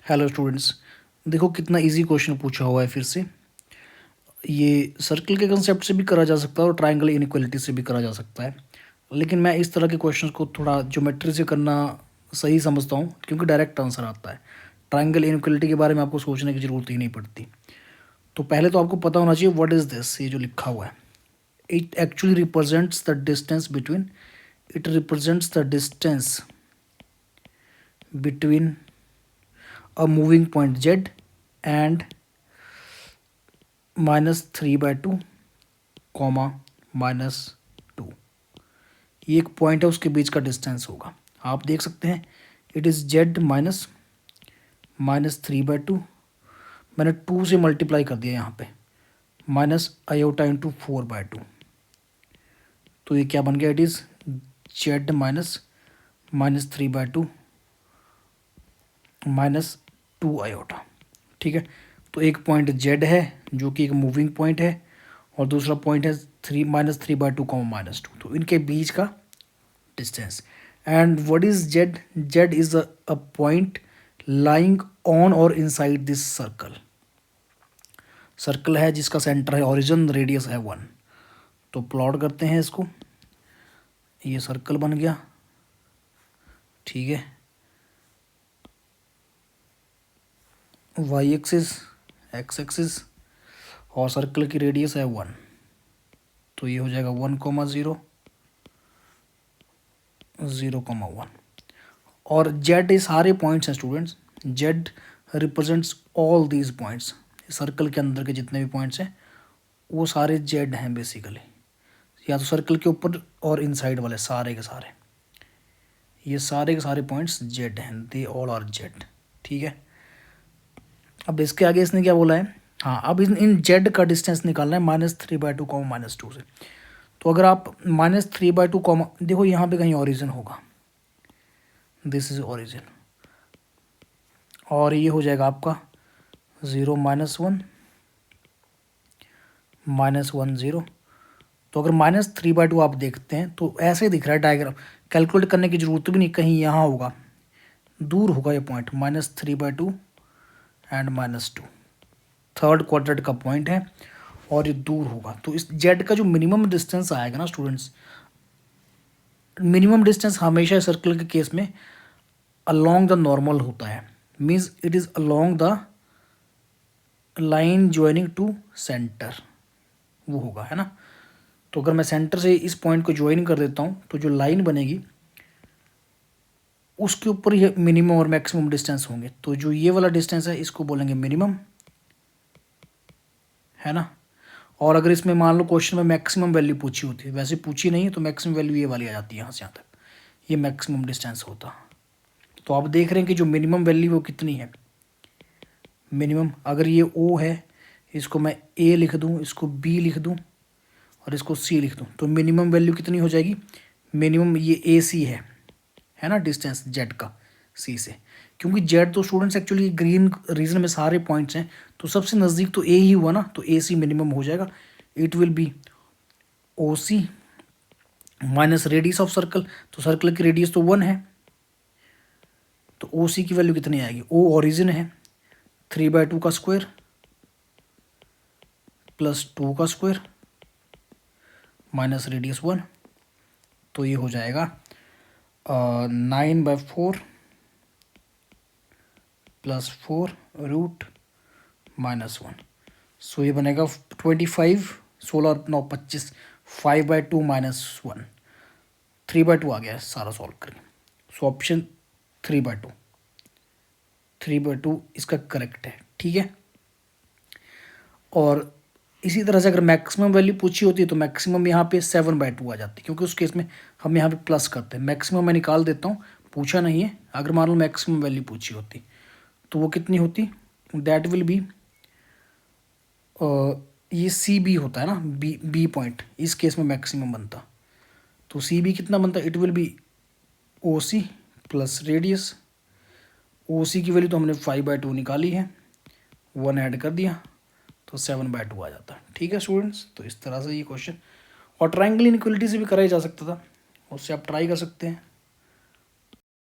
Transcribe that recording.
Hello students, देखो कितना easy question पूछा हुआ है फिर से। ये सर्कल के कंसेप्ट से भी करा जा सकता है और ट्रायंगल इनइक्वालिटी से भी करा जा सकता है, लेकिन मैं इस तरह के क्वेश्चंस को थोड़ा ज्योमेट्री से करना सही समझता हूँ क्योंकि डायरेक्ट आंसर आता है। ट्रायंगल इनइक्वालिटी के बारे में आपको सोचने की ज़रूरत ही नहीं पड़ती। तो पहले तो आपको पता होना चाहिए व्हाट इज़ दिस, ये जो लिखा हुआ है। It actually represents the distance between it represents the distance between a moving point z and -3/2, -2। ये एक पॉइंट है, उसके बीच का डिस्टेंस होगा। आप देख सकते हैं इट इज़ z -3/2। मैंने 2 से मल्टीप्लाई कर दिया यहाँ पे, -i/4/2। तो ये क्या बन गया, इट इज़ z -3/2 -2i। ठीक है, तो एक पॉइंट z है जो कि एक मूविंग पॉइंट है और दूसरा पॉइंट है -3/2, -2। तो इनके बीच का distance. And what is z? z is a point lying on और इनसाइड दिस सर्कल। सर्कल है जिसका सेंटर है ओरिजिन, रेडियस है 1। तो प्लॉट करते हैं इसको। ये सर्कल बन गया, ठीक है। वाई एक्सिस, एक्स एक्सिस, और सर्कल की रेडियस है 1। तो ये हो जाएगा 1,0, 0,1। और जेड ये सारे पॉइंट्स हैं students. Z represents all these points. Circle के अंदर के जितने भी पॉइंट्स हैं वो सारे जेड हैं बेसिकली, या तो सर्कल के ऊपर और इनसाइड वाले सारे के सारे, ये सारे के सारे पॉइंट्स जेड हैं। दे ऑल आर जेड, ठीक है। अब इसके आगे इसने क्या बोला है, हाँ, अब इन जेड का डिस्टेंस निकालना है -3/2, -2 से। तो अगर आप -3/2, देखो यहाँ पे कहीं ओरिजिन होगा, दिस इज ओरिजिन, और ये हो जाएगा आपका 0 -1 -1 0। तो अगर -3/2 आप देखते हैं तो ऐसे दिख रहा है डायग्राम, कैलकुलेट करने की जरूरत भी नहीं, कहीं यहाँ होगा, दूर होगा ये पॉइंट, -3/2 एंड -2, थर्ड क्वाड्रेंट का पॉइंट है और ये दूर होगा। तो इस जेड का जो मिनिमम डिस्टेंस आएगा ना स्टूडेंट्स, मिनिमम डिस्टेंस हमेशा सर्कल के केस में अलोंग द नॉर्मल होता है, means it is along the line joining two centre, वो होगा, है ना। तो अगर मैं सेंटर से इस पॉइंट को ज्वाइन कर देता हूँ तो जो लाइन बनेगी उसके ऊपर ये मिनिमम और मैक्सिमम डिस्टेंस होंगे। तो जो ये वाला डिस्टेंस है इसको बोलेंगे मिनिमम, है ना। और अगर इसमें मान लो क्वेश्चन में मैक्सिमम वैल्यू पूछी होती है, वैसे पूछी नहीं है तो मैक्सिमम वैल्यू ये वाली आ जाती है यहाँ से यहाँ तक, ये मैक्सिमम डिस्टेंस होता। तो आप देख रहे हैं कि जो मिनिमम वैल्यू वो कितनी है, मिनिमम, अगर ये O है, इसको मैं A लिख दूँ, इसको B लिख दूँ और इसको C लिख दूँ, तो मिनिमम वैल्यू कितनी हो जाएगी, मिनिमम ये AC है ना, डिस्टेंस Z का C से। क्योंकि Z तो स्टूडेंट्स एक्चुअली ग्रीन रीजन में सारे पॉइंट्स हैं, तो सबसे नज़दीक तो A ही हुआ ना, तो AC मिनिमम हो जाएगा। It will be OC minus radius of circle, तो सर्कल की रेडियस तो 1 है, तो OC की वैल्यू कितनी आएगी, O ओरिजिन है, 3/2 का स्क्वायर +2 का स्क्वायर माइनस रेडियस 1। तो ये हो जाएगा 9/4 +4 रूट -1। सो ये बनेगा 25, 16 9 25, 5/2 -1, 3/2 आ गया है सारा सॉल्व करके। सो ऑप्शन 3/2, 3/2 इसका करेक्ट है, ठीक है। और इसी तरह से अगर मैक्सिमम वैल्यू पूछी होती है तो मैक्सिमम यहाँ पे 7/2 आ जाती है, क्योंकि उस केस में हम यहाँ पे प्लस करते हैं। मैक्सिमम मैं निकाल देता हूँ, पूछा नहीं है। अगर मान लो मैक्सिमम वैल्यू पूछी होती तो वो कितनी होती, दैट विल बी, ये CB होता है ना, बी पॉइंट, इस केस में मैक्सिमम बनता। तो CB कितना बनता, it will be OC plus radius. OC की वैल्यू तो हमने 5/2 निकाली है, 1 ऐड कर दिया तो 7/2 आ जाता है, ठीक है स्टूडेंट्स। तो इस तरह से ये क्वेश्चन, और ट्रायंगल इनइक्वालिटी से भी कराया जा सकता था, उससे आप ट्राई कर सकते हैं।